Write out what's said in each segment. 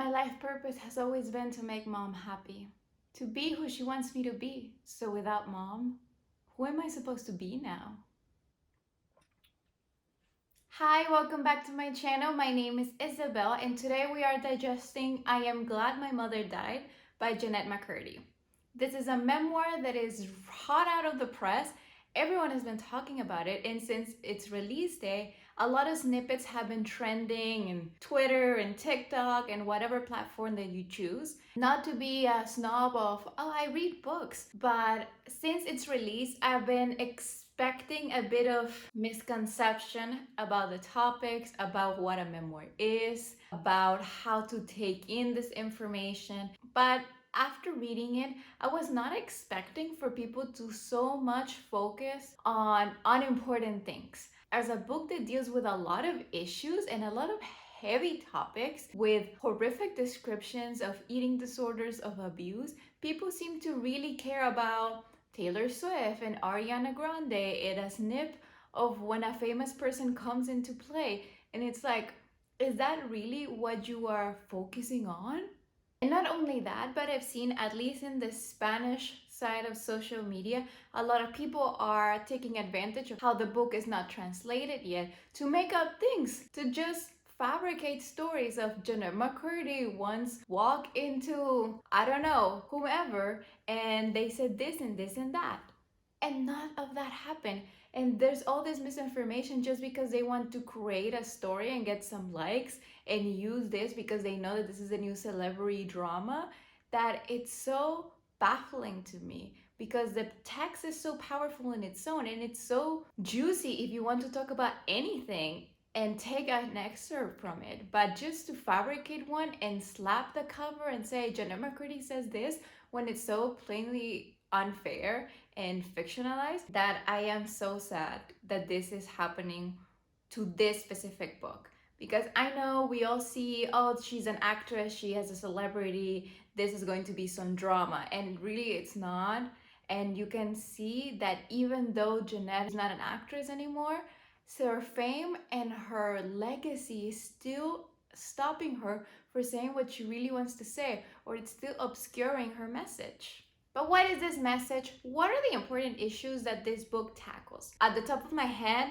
My life purpose has always been to make mom happy, to be who she wants me to be. So without mom, who am I supposed to be now? Hi, welcome back to my channel. My name is Isabel, and today we are digesting I Am Glad My Mother Died by Jennette McCurdy. This is a memoir that is hot out of the press. Everyone has been talking about it, and since its release day, a lot of snippets have been trending in Twitter and TikTok and whatever platform that you choose. Not to be a snob of, oh, I read books, but since its release, I've been expecting a bit of misconception about the topics, about what a memoir is, about how to take in this information. But after reading it, I was not expecting for people to so much focus on unimportant things. As a book that deals with a lot of issues and a lot of heavy topics with horrific descriptions of eating disorders, of abuse, people seem to really care about Taylor Swift and Ariana Grande in a snip of when a famous person comes into play. And it's like, is that really what you are focusing on? And not only that, but I've seen, at least in the Spanish side of social media, a lot of people are taking advantage of how the book is not translated yet to make up things, to just fabricate stories of Jennette McCurdy once walk into, I don't know, whomever, and they said this and this and that. And none of that happened. And there's all this misinformation just because they want to create a story and get some likes and use this because they know that this is a new celebrity drama, that it's so baffling to me, because the text is so powerful in its own and it's so juicy if you want to talk about anything and take an excerpt from it. But just to fabricate one and slap the cover and say Jennette McCurdy says this when it's so plainly unfair and fictionalized, that I am so sad that this is happening to this specific book. Because I know we all see, oh, she's an actress, she has a celebrity, this is going to be some drama. And really, it's not. And you can see that even though Jennette is not an actress anymore, so her fame and her legacy is still stopping her for saying what she really wants to say, or it's still obscuring her message. But what is this message? What are the important issues that this book tackles? At the top of my head,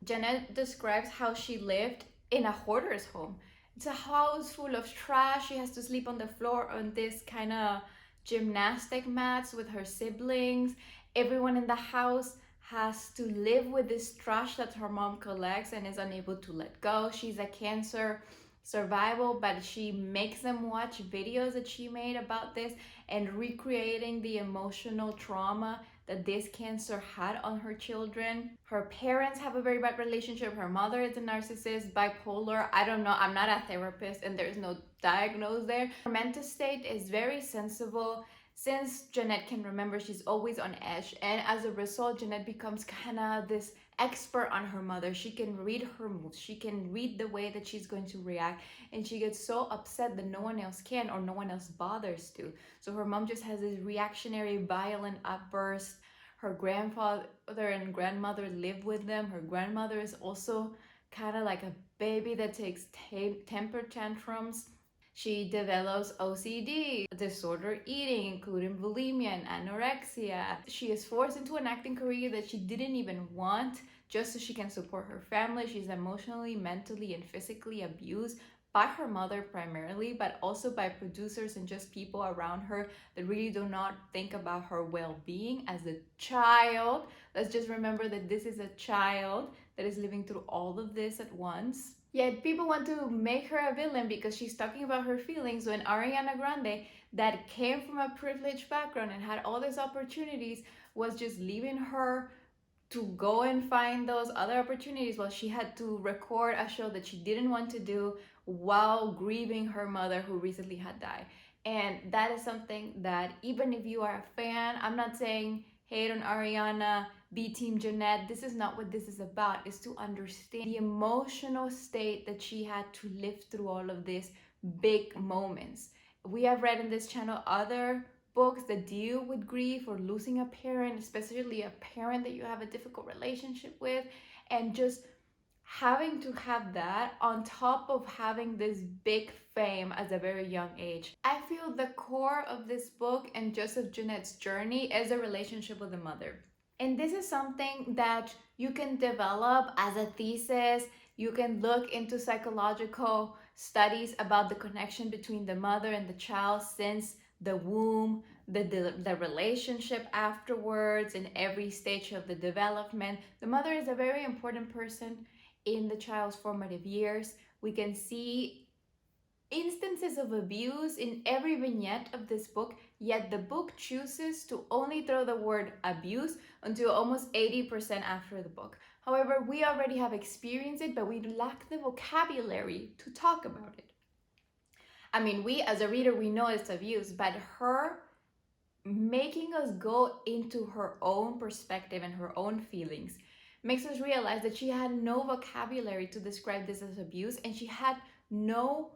Jennette describes how she lived in a hoarder's home. It's a house full of trash. She has to sleep on the floor on this kind of gymnastic mats with her siblings. Everyone in the house has to live with this trash that her mom collects and is unable to let go. She's a cancer survival, but she makes them watch videos that she made about this and recreating the emotional trauma that this cancer had on her children. Her parents have a very bad relationship. Her mother is a narcissist, bipolar. I don't know, I'm not a therapist and there's no diagnosis there. Her mental state is very sensible. Since Jennette can remember, she's always on edge, and as a result, Jennette becomes kind of this expert on her mother. She can read her moves, she can read the way that she's going to react, and she gets so upset that no one else can or no one else bothers to. So her mom just has this reactionary, violent outburst. Her grandfather and grandmother live with them. Her grandmother is also kind of like a baby that takes temper tantrums. She develops OCD, disordered eating, including bulimia and anorexia. She is forced into an acting career that she didn't even want just so she can support her family. She's emotionally, mentally, and physically abused by her mother primarily, but also by producers and just people around her that really do not think about her well-being as a child. Let's just remember that this is a child that is living through all of this at once. Yet people want to make her a villain because she's talking about her feelings, when Ariana Grande, that came from a privileged background and had all these opportunities, was just leaving her to go and find those other opportunities while she had to record a show that she didn't want to do while grieving her mother who recently had died. And that is something that, even if you are a fan, I'm not saying hate on Ariana, be Team Jennette. This is not what this is about. It's to understand the emotional state that she had to live through all of these big moments. We have read in this channel other books that deal with grief or losing a parent, especially a parent that you have a difficult relationship with, and just having to have that on top of having this big fame at a very young age. I feel the core of this book and Joseph Jennette's journey is a relationship with the mother. And this is something that you can develop as a thesis. You can look into psychological studies about the connection between the mother and the child since the womb, the relationship afterwards, in every stage of the development. The mother is a very important person in the child's formative years. We can see instances of abuse in every vignette of this book, yet the book chooses to only throw the word abuse until almost 80% after the book. However, we already have experienced it, but we lack the vocabulary to talk about it. I mean, we as a reader, we know it's abuse, but her making us go into her own perspective and her own feelings makes us realize that she had no vocabulary to describe this as abuse, and she had no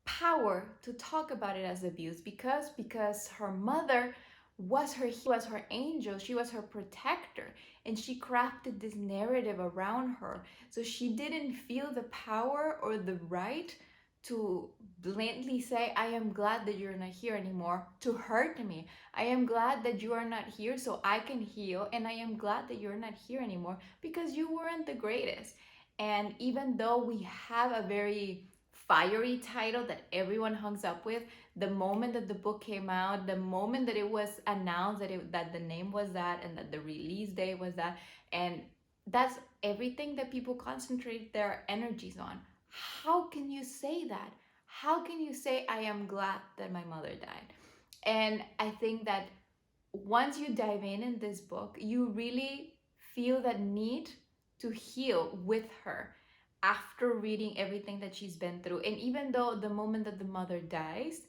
power to talk about it as abuse because her mother was her angel, she was her protector, and she crafted this narrative around her, so she didn't feel the power or the right to blatantly say, I am glad that you're not here anymore, to hurt me. I am glad that you are not here so I can heal, and I am glad that you're not here anymore because you weren't the greatest. And even though we have a very fiery title that everyone hangs up with, the moment that the book came out, the moment that it was announced that the name was that and that the release date was that, and that's everything that people concentrate their energies on. How can you say that? How can you say, I am glad that my mother died? And I think that once you dive in this book, you really feel that need to heal with her after reading everything that she's been through. And even though the moment that the mother dies,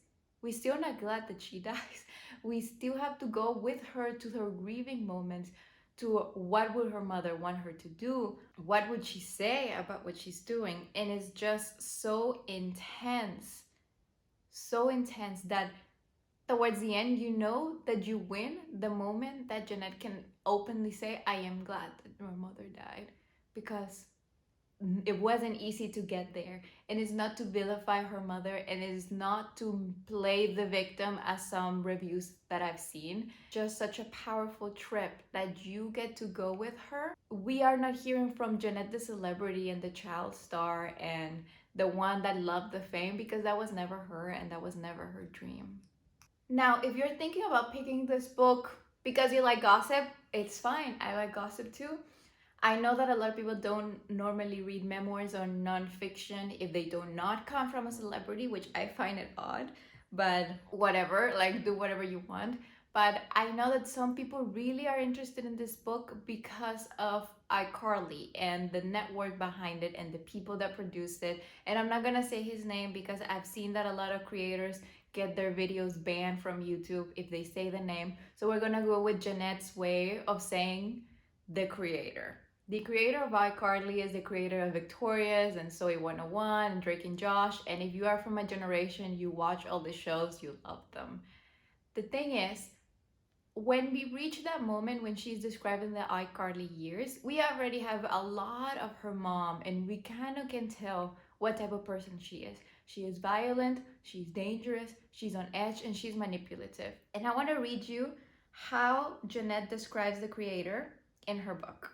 we still not glad that she dies. We still have to go with her to her grieving moments, to what would her mother want her to do, what would she say about what she's doing. And it's just so intense that towards the end, you know that you win the moment that Jennette can openly say, I am glad that my mother died, because it wasn't easy to get there. And it's not to vilify her mother, and it is not to play the victim as some reviews that I've seen. Just such a powerful trip that you get to go with her. We are not hearing from Jennette the celebrity and the child star and the one that loved the fame, because that was never her and that was never her dream. Now, if you're thinking about picking this book because you like gossip, it's fine. I like gossip too. I know that a lot of people don't normally read memoirs or nonfiction if they do not come from a celebrity, which I find it odd, but whatever, like do whatever you want. But I know that some people really are interested in this book because of iCarly and the network behind it and the people that produced it. And I'm not gonna say his name because I've seen that a lot of creators get their videos banned from YouTube if they say the name. So we're gonna go with Jennette's way of saying the creator. The creator of iCarly is the creator of Victorious and Soy 101 and Drake and Josh. And if you are from a generation, you watch all the shows, you love them. The thing is, when we reach that moment when she's describing the iCarly years, we already have a lot of her mom, and we kind of can tell what type of person she is. She is violent, she's dangerous, she's on edge, and she's manipulative. And I want to read you how Jennette describes the creator in her book.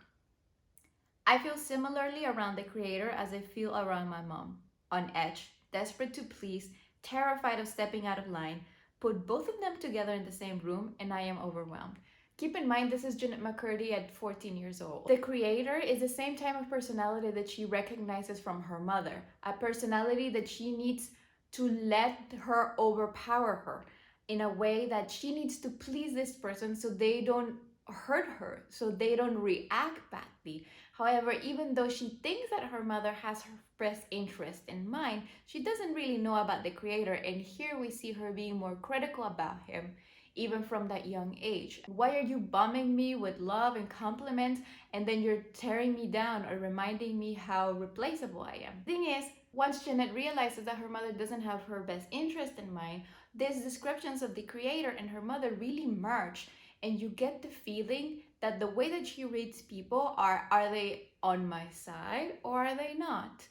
I feel similarly around the creator as I feel around my mom. On edge, desperate to please, terrified of stepping out of line. Put both of them together in the same room and I am overwhelmed. Keep in mind, this is Jennette McCurdy at 14 years old. The creator is the same type of personality that she recognizes from her mother, a personality that she needs to let her overpower her in a way that she needs to please this person so they don't hurt her, so they don't react badly. However, even though she thinks that her mother has her best interest in mind, she doesn't really know about the creator, and here we see her being more critical about him even from that young age. Why are you bombing me with love and compliments and then you're tearing me down or reminding me how replaceable I am? Thing is, once Jennette realizes that her mother doesn't have her best interest in mind, these descriptions of the creator and her mother really merge, and you get the feeling that the way that she reads people are they on my side or are they not?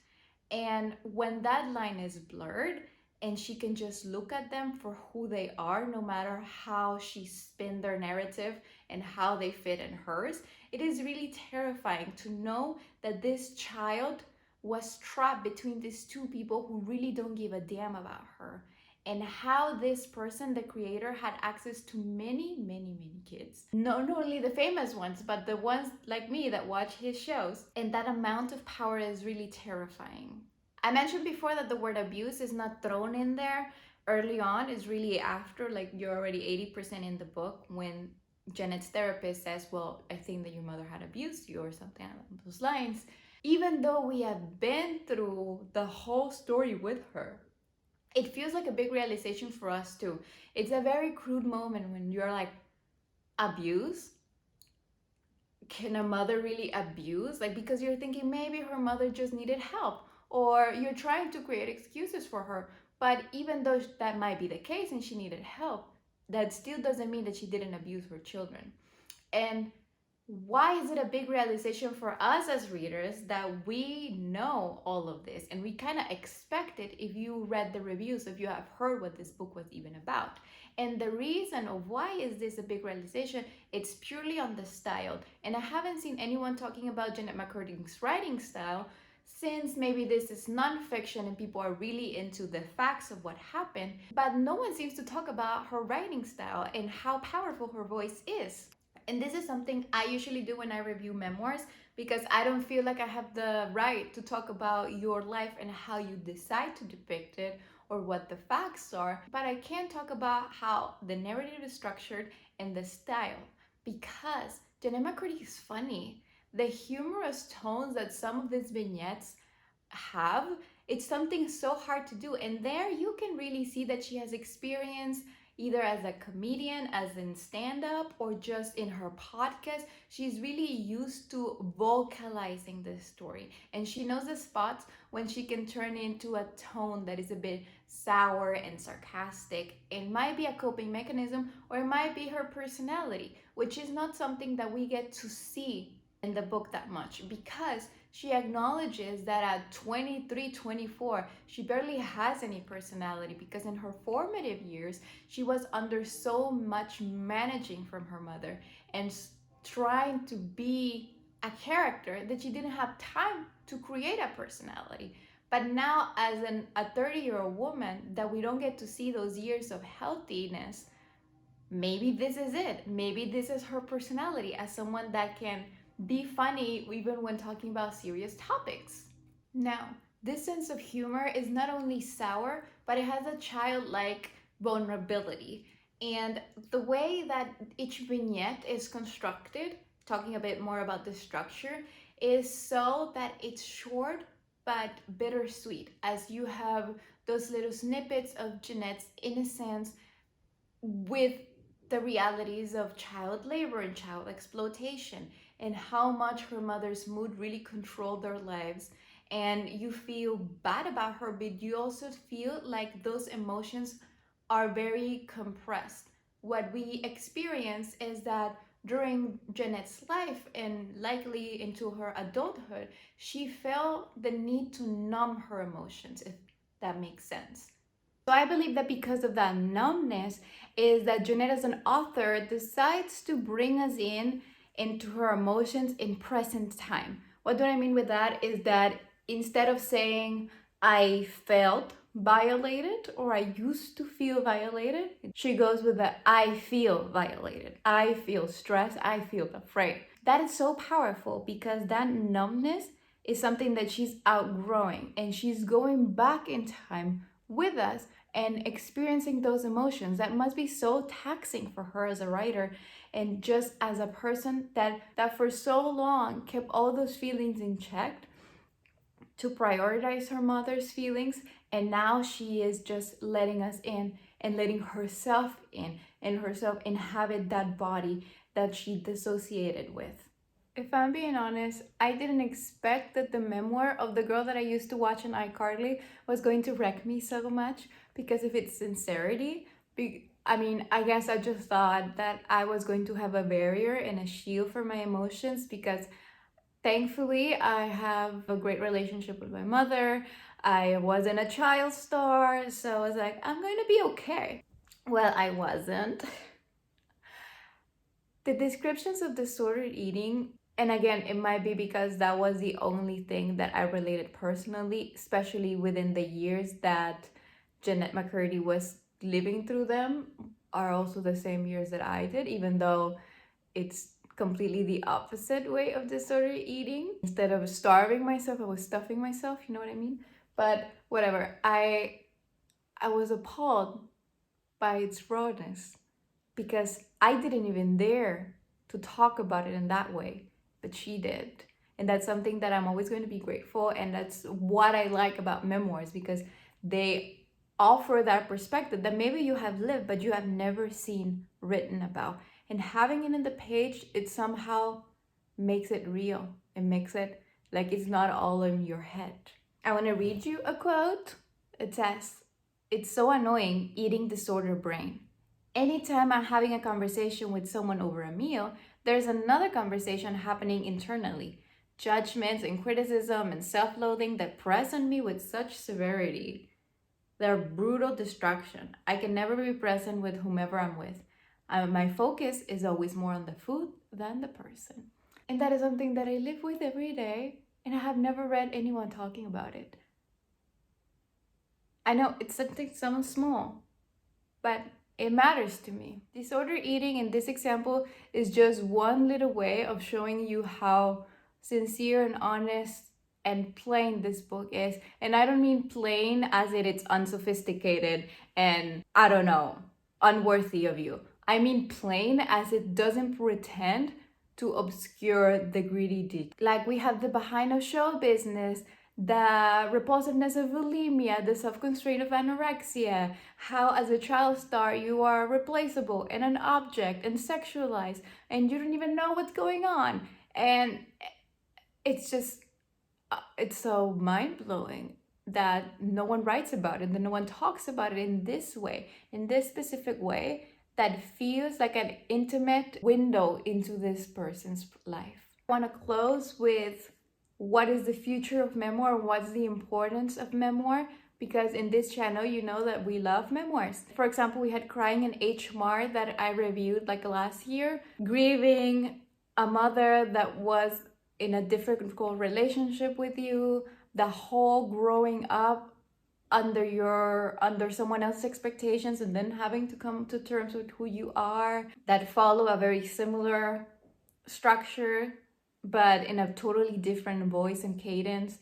And when that line is blurred and she can just look at them for who they are, no matter how she spin their narrative and how they fit in hers, it is really terrifying to know that this child was trapped between these two people who really don't give a damn about her. And how this person, the creator, had access to many, many, many kids. Not only the famous ones, but the ones like me that watch his shows. And that amount of power is really terrifying. I mentioned before that the word abuse is not thrown in there early on, it's really after, like you're already 80% in the book when Jennette's therapist says, well, I think that your mother had abused you or something along those lines. Even though we have been through the whole story with her, it feels like a big realization for us too. It's a very crude moment when you're like, abuse? Can a mother really abuse? Like, because you're thinking maybe her mother just needed help, or you're trying to create excuses for her. But even though that might be the case and she needed help, that still doesn't mean that she didn't abuse her children. And why is it a big realization for us as readers that we know all of this and we kind of expect it if you read the reviews, if you have heard what this book was even about? And the reason of why is this a big realization, it's purely on the style. And I haven't seen anyone talking about Jennette McCurdy's writing style, since maybe this is nonfiction and people are really into the facts of what happened, but no one seems to talk about her writing style and how powerful her voice is. And this is something I usually do when I review memoirs, because I don't feel like I have the right to talk about your life and how you decide to depict it or what the facts are, but I can talk about how the narrative is structured and the style, because Jennette McCurdy is funny. The humorous tones that some of these vignettes have, it's something so hard to do, and there you can really see that she has experience either as a comedian, as in stand-up, or just in her podcast. She's really used to vocalizing the story, and she knows the spots when she can turn into a tone that is a bit sour and sarcastic. It might be a coping mechanism, or it might be her personality, which is not something that we get to see in the book that much, because she acknowledges that at 23, 24, she barely has any personality, because in her formative years, she was under so much managing from her mother and trying to be a character that she didn't have time to create a personality. But now, as a 30-year-old woman, that we don't get to see those years of healthiness, maybe this is it. Maybe this is her personality as someone that can be funny even when talking about serious topics. Now, this sense of humor is not only sour, but it has a childlike vulnerability. And the way that each vignette is constructed, talking a bit more about the structure, is so that it's short but bittersweet, as you have those little snippets of Jennette's innocence with the realities of child labor and child exploitation, and how much her mother's mood really controlled their lives. And you feel bad about her, but you also feel like those emotions are very compressed. What we experience is that during Jennette's life and likely into her adulthood, she felt the need to numb her emotions, if that makes sense. So I believe that because of that numbness is that Jennette as an author decides to bring us in into her emotions in present time. What do I mean with that is that instead of saying I felt violated or I used to feel violated, she goes with the I feel violated, I feel stressed, I feel afraid. That is so powerful, because that numbness is something that she's outgrowing, and she's going back in time with us and experiencing those emotions. That must be so taxing for her as a writer, and just as a person that for so long kept all those feelings in check to prioritize her mother's feelings, and now she is just letting us in and letting herself in, and herself inhabit that body that she dissociated with. If I'm being honest, I didn't expect that the memoir of the girl that I used to watch on iCarly was going to wreck me so much because of its sincerity. I guess I just thought that I was going to have a barrier and a shield for my emotions, because Thankfully, I have a great relationship with my mother. I wasn't a child star, so I was like, I'm going to be okay. Well, I wasn't. The descriptions of disordered eating, and again, it might be because that was the only thing that I related personally, especially within the years that Jennette McCurdy was living through them, are also the same years that I did, even though it's completely the opposite way of disordered eating. Instead of starving myself, I was stuffing myself, you know what I mean? But whatever. I was appalled by its rawness because I didn't even dare to talk about it in that way, but she did. And that's something that I'm always going to be grateful. And that's what I like about memoirs, because they offer that perspective that maybe you have lived, but you have never seen written about. And having it in the page, it somehow makes it real. It makes it like it's not all in your head. I want to read you a quote. It says, "It's so annoying eating disorder brain. Anytime I'm having a conversation with someone over a meal, there's another conversation happening internally. Judgments and criticism and self loathing that press on me with such severity. They're brutal distraction. I can never be present with whomever I'm with. My focus is always more on the food than the person." And that is something that I live with every day, and I have never read anyone talking about it. I know it's something sounds small, but it matters to me. Disorder eating in this example is just one little way of showing you how sincere and honest and plain this book is. And I don't mean plain as it's unsophisticated and, I don't know, unworthy of you. I mean plain as it doesn't pretend to obscure the greedy details. Like we have the behind of show business, the repulsiveness of bulimia, the self-constraint of anorexia, how as a child star you are replaceable and an object and sexualized and you don't even know what's going on. And it's just, it's so mind-blowing that no one writes about it, that no one talks about it in this way, in this specific way that feels like an intimate window into this person's life. I want to close with what is the future of memoir, what's the importance of memoir, because in this channel you know that we love memoirs. For example, we had Crying in HMAR that I reviewed like last year, grieving a mother that was in a difficult relationship with you, the whole growing up under someone else's expectations and then having to come to terms with who you are, that follow a very similar structure but in a totally different voice and cadence.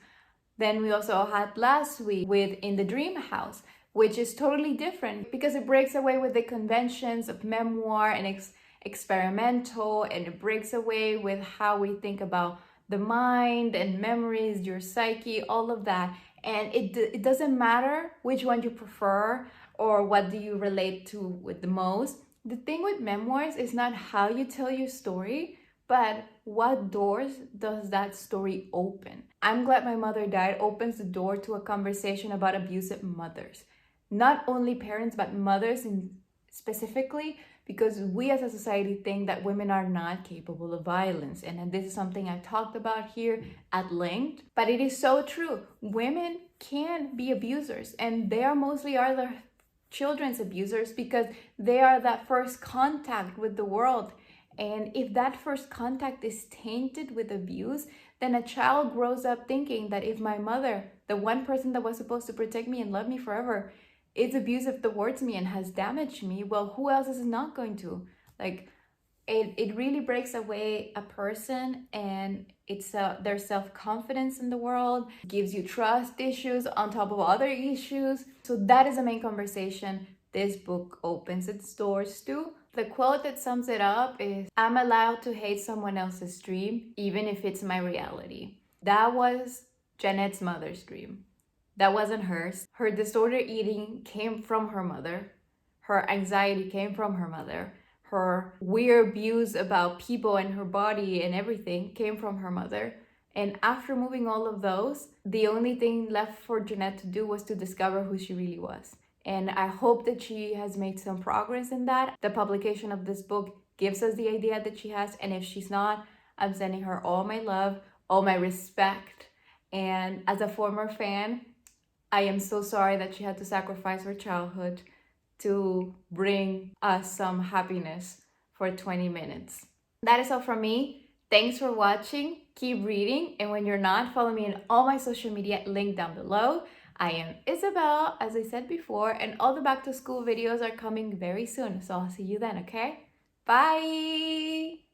Then we also had last week with In the Dream House, which is totally different because it breaks away with the conventions of memoir and experimental, and it breaks away with how we think about the mind and memories, your psyche, all of that. And it doesn't matter which one you prefer or what do you relate to with the most. The thing with memoirs is not how you tell your story, but what doors does that story open? I'm Glad My Mother Died opens the door to a conversation about abusive mothers. Not only parents, but mothers specifically, because we as a society think that women are not capable of violence. And this is something I talked about here at length, but it is so true. Women can be abusers, and they are mostly the children's abusers because they are that first contact with the world. And if that first contact is tainted with abuse, then a child grows up thinking that if my mother, the one person that was supposed to protect me and love me forever, is abusive towards me and has damaged me, well, who else is not going to? Like, it really breaks away a person, and it's their self-confidence in the world, gives you trust issues on top of other issues. So that is the main conversation this book opens its doors to. The quote that sums it up is, "I'm allowed to hate someone else's dream, even if it's my reality." That was Jennette's mother's dream. That wasn't hers. Her disordered eating came from her mother. Her anxiety came from her mother. Her weird views about people and her body and everything came from her mother. And after moving all of those, the only thing left for Jennette to do was to discover who she really was. And I hope that she has made some progress in that. The publication of this book gives us the idea that she has, and if she's not, I'm sending her all my love, all my respect. And as a former fan, I am so sorry that she had to sacrifice her childhood to bring us some happiness for 20 minutes. That is all from me. Thanks for watching. Keep reading. And when you're not, follow me on all my social media, link down below. I am Isabel, as I said before, and all the back to school videos are coming very soon. So I'll see you then, okay? Bye!